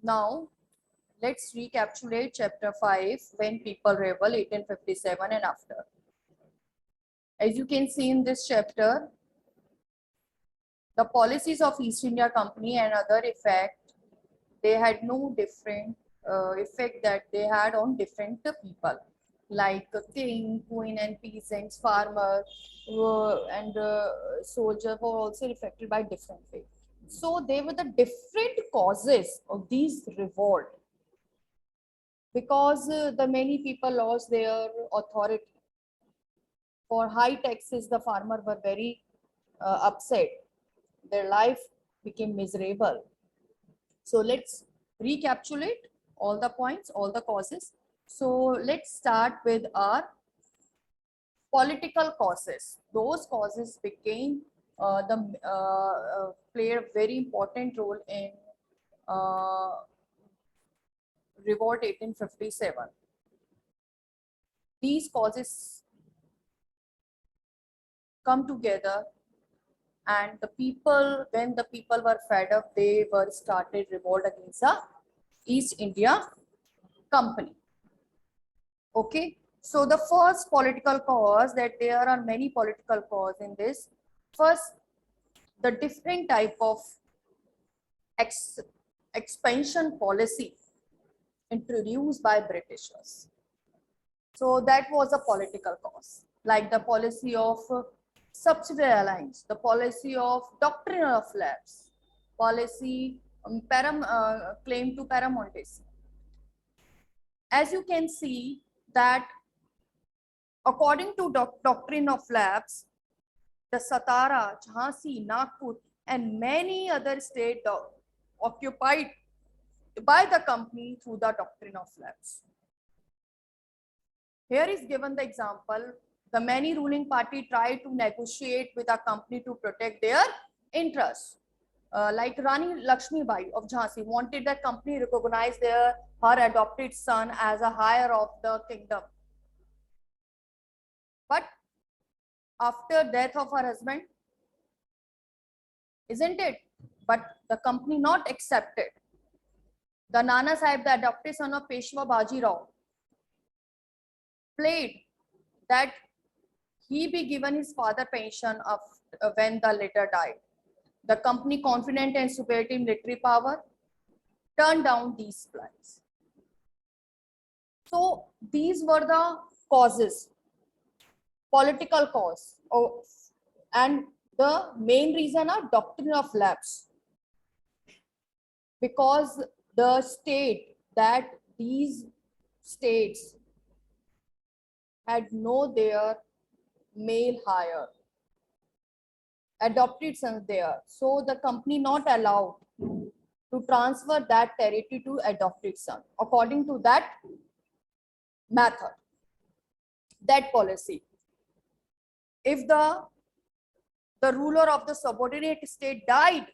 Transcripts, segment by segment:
Now, let's recapitulate chapter 5, When People Rebel, 1857 and after. As you can see in this chapter, the policies of East India Company and other effect, they had no different effect that they had on different people, like king, queen and peasants, farmer and soldier were also affected by different way. So they were the different causes of these revolt, because the many people lost their authority. For high taxes, the farmer were very upset. Their life became miserable. So let's recapitulate all the points, all the causes. So let's start with our political causes. Those causes became played a very important role in Revolt 1857. These causes come together, and the people, when the people were fed up, they were started revolt against the East India Company. Okay, so the first political cause, that there are many political cause in this. First, the different type of expansion policy introduced by Britishers. So that was a political cause, like the policy of subsidiary alliance, the policy of doctrine of lapse, policy claim to paramountcy. As you can see that according to doctrine of lapse, the Satara, Jhansi, Nagpur and many other states occupied by the company through the doctrine of lapse. Here is given the example. The many ruling party tried to negotiate with a company to protect their interests. Like Rani Lakshmi Bai of Jhansi wanted the company recognize her adopted son as a heir of the kingdom. But after death of her husband, isn't it? But the company not accepted. The Nana Sahib, the adopted son of Peshwa Baji Rao, played that he be given his father pension of when the latter died. The company, confident in superior military power, turned down these plans. So these were the causes, political cause, and the main reason are doctrine of lapse, because the state, that these states had no their male hire, adopted sons there, so the company not allowed to transfer that territory to adopted son according to that method, that policy. If the ruler of the subordinate state died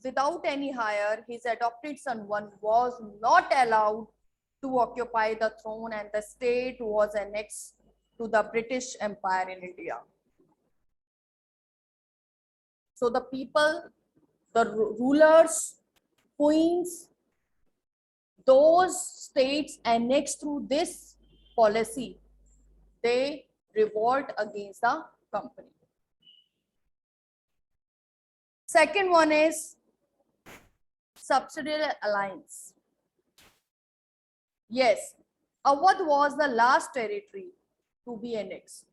without any hire, his adopted son one was not allowed to occupy the throne, and the state was annexed to the British Empire in India. So the people, the rulers, queens, those states annexed through this policy, they revolt against the company. Second one is subsidiary alliance. Yes, Awadh was the last territory to be annexed,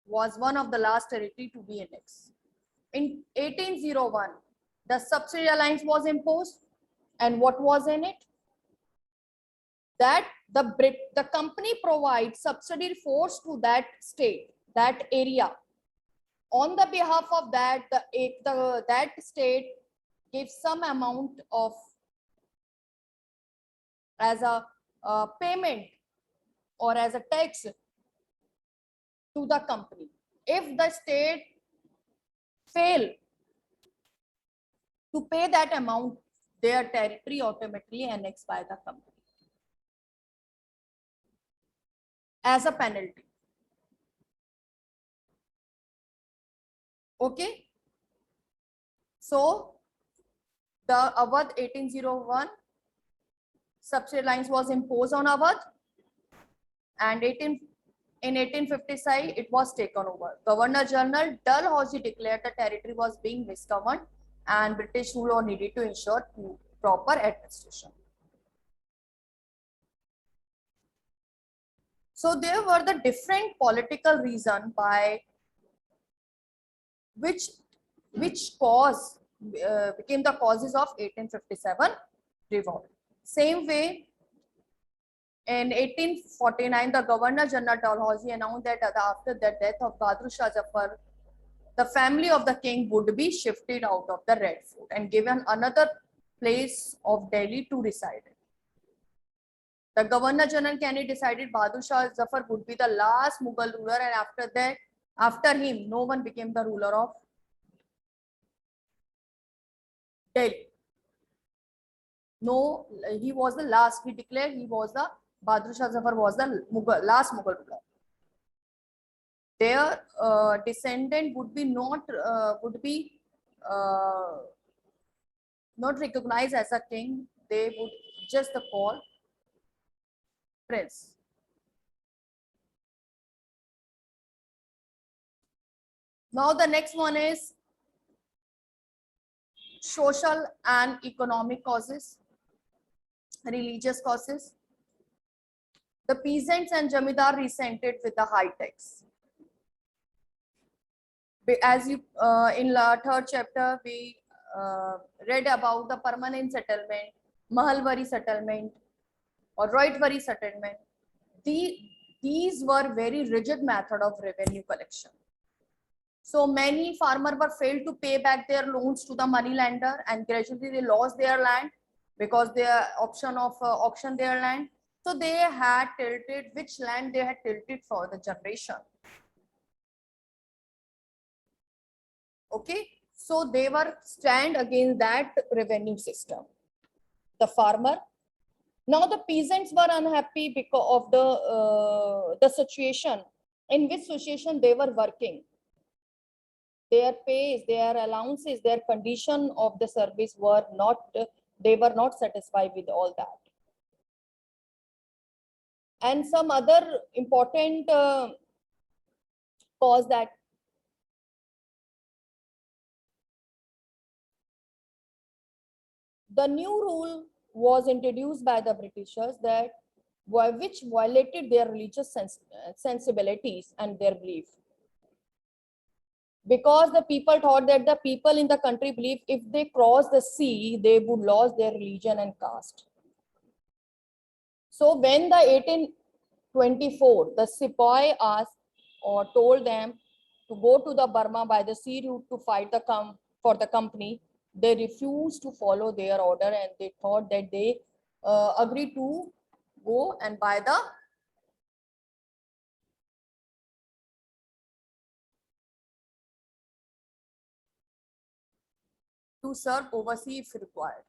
was one of the last territory to be annexed. In 1801, the subsidiary alliance was imposed, and what was in it? That the company provides subsidiary force to that state, that area. On the behalf of that, that state gives some amount of as a payment or as a tax to the company. If the state fail to pay that amount, their territory automatically annexed by the company as a penalty. Okay. So the Awadh 1801 subsidy lines was imposed on Awadh, and in 1856 it was taken over. Governor General Dalhousie declared the territory was being misgoverned and British rule needed to ensure proper administration. So there were the different political reasons by which cause became the causes of 1857 revolt. Same way, in 1849, the Governor General Dalhousie announced that after the death of Bahadur Shah Zafar, the family of the king would be shifted out of the Red Fort and given another place of Delhi to reside in. The Governor General Kennedy decided Bahadur Shah Zafar would be the last Mughal ruler, and after him, no one became the ruler of Delhi. No, he was the last. He declared he was the Bahadur Shah Zafar was the last Mughal ruler. Their descendant would be not recognized as a king. They would just call prince. Now the next one is social and economic causes, religious causes. The peasants and jamidar resented with the high tax. As you in the third chapter we read about the permanent settlement, Mahalwari settlement, or Roitwari settlement. These were very rigid method of revenue collection. So many farmers were failed to pay back their loans to the money lender, and gradually they lost their land because their option of auction their land. So they had tilted which land they had tilted for the generation. Okay, so they were stand against that revenue system. The farmer. Now the peasants were unhappy because of the situation, in which situation they were working. Their pays, their allowances, their condition of the service were not, they were not satisfied with all that. And some other important cause that the new rule was introduced by the Britishers that which violated their religious sensibilities and their belief. Because the people thought that the people in the country believe if they cross the sea, they would lose their religion and caste. So when the 1824, the Sepoy asked or told them to go to the Burma by the sea route to fight for the company, they refused to follow their order, and they thought that they agreed to go and buy the to serve overseas if required.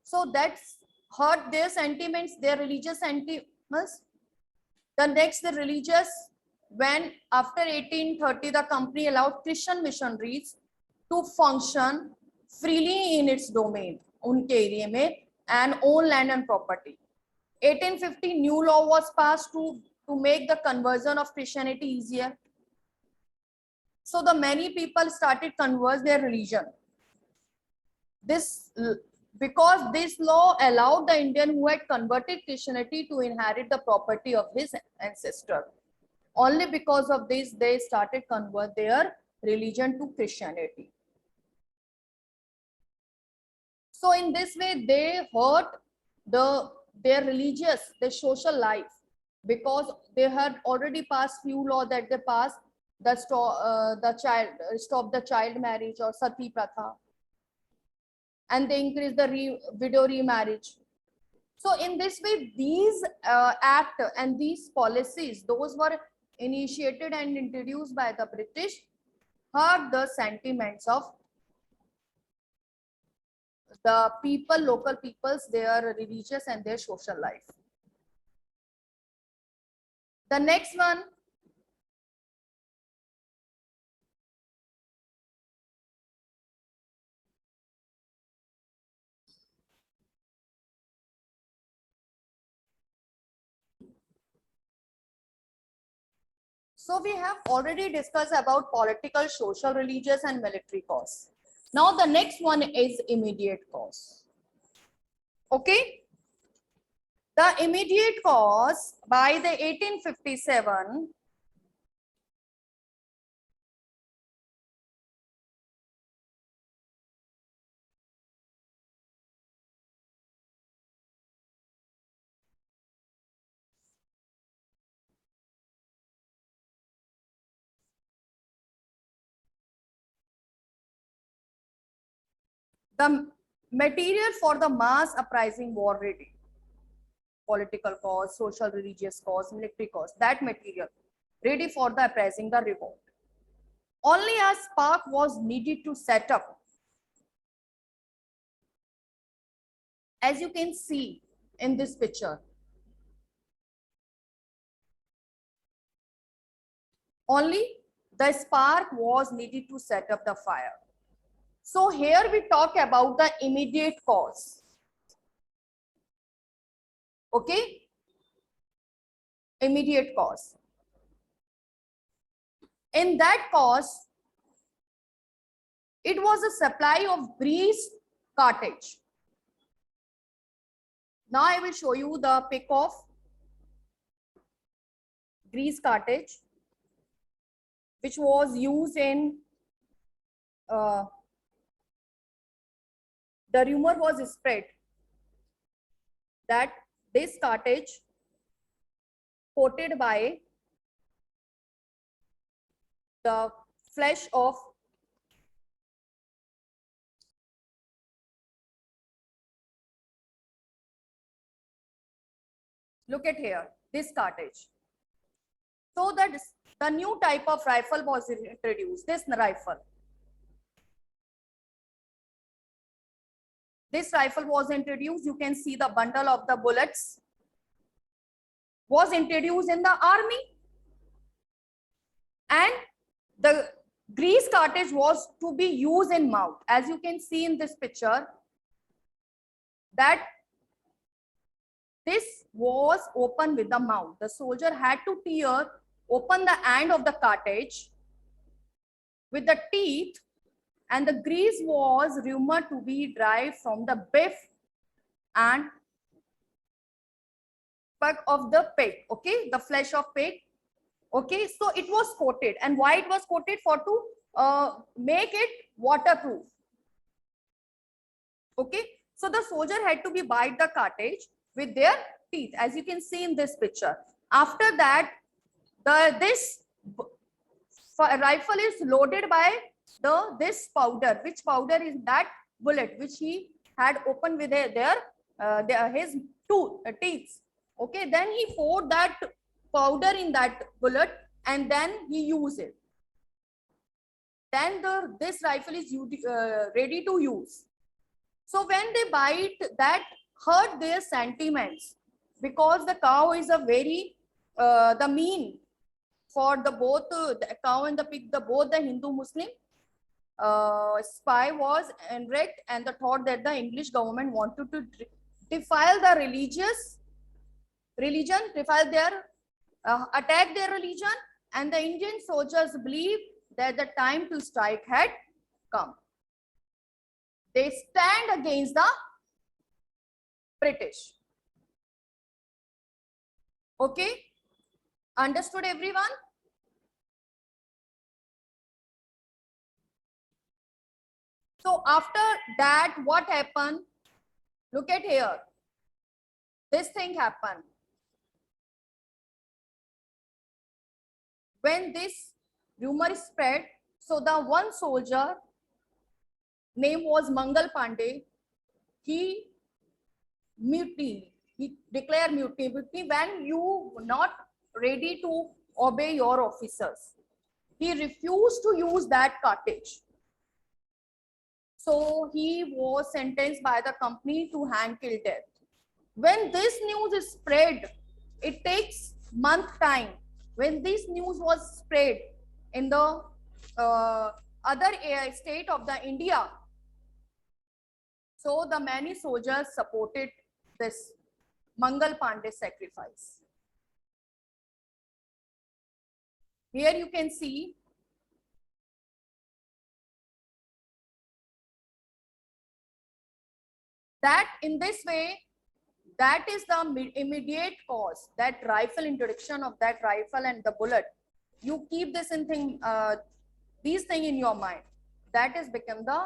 So that's hurt their sentiments, their religious sentiments. The next, the religious, when after 1830, the company allowed Christian missionaries to function freely in its domain, unke area mein, and own land and property. 1850, new law was passed to make the conversion of Christianity easier. So the many people started convert their religion. Because this law allowed the Indian who had converted Christianity to inherit the property of his ancestor. Only because of this, they started convert their religion to Christianity. So in this way, they hurt their religious, their social life, because they had already passed few laws that they passed stop the child marriage or sati pratha, and they increase the widow remarriage. So in this way, these act and these policies, those were initiated and introduced by the British, hurt the sentiments of the people, local peoples, their religious and their social life. The next one, So we have already discussed about political, social, religious and military cause. Now the next one is immediate cause. Okay. The immediate cause by the 1857, the material for the mass uprising war ready. Political cause, social, religious cause, military cause, that material ready for the uprising, the revolt. Only a spark was needed to set up. As you can see in this picture, only the spark was needed to set up the fire. So here we talk about the immediate cause. Okay, immediate cause. In that cause, it was a supply of grease cartridge. Now I will show you the pic of grease cartridge, which was used in the rumor was spread that this cartridge coated by the flesh of look at here, this cartridge. So that the new type of rifle was introduced, this rifle. This rifle was introduced. You can see the bundle of the bullets was introduced in the army. And the grease cartridge was to be used in mouth. As you can see in this picture, that this was open with the mouth. The soldier had to tear open the end of the cartridge with the teeth, and the grease was rumored to be derived from the beef and pug of the pig. Okay, the flesh of pig. Okay, so it was coated. And why it was coated? For to make it waterproof. Okay, so the soldier had to be bite the cartridge with their teeth, as you can see in this picture. After that, this rifle is loaded by this powder. Which powder is that? Bullet, which he had opened with his teeth. Okay, then he poured that powder in that bullet and then he used it. Then this rifle is ready to use. So when they bite, that hurt their sentiments, because the cow is a very the mean for the both the cow and the pig, both the Hindu Muslim spy was enraged, and the thought that the English government wanted to defile the religion, defile their attack their religion, and the Indian soldiers believed that the time to strike had come. They stand against the British. Okay, understood everyone? So after that, what happened? Look at here. This thing happened. When this rumor spread, so the one soldier, name was Mangal Pandey, he mutiny. He declared mutiny when you were not ready to obey your officers. He refused to use that cartridge. So he was sentenced by the company to hang till death. When this news is spread, it takes month time. When this news was spread in the other state of the India, so the many soldiers supported this Mangal Pandey sacrifice. Here you can see that in this way, that is the immediate cause, that rifle, introduction of that rifle and the bullet. You keep this in these things in your mind. That has become the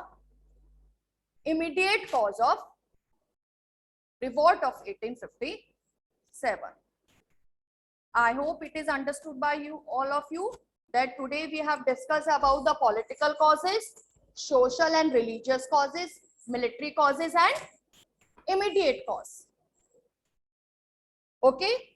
immediate cause of revolt of 1857. I hope it is understood by you, all of you, that today we have discussed about the political causes, social and religious causes, military causes and immediate cause. Okay.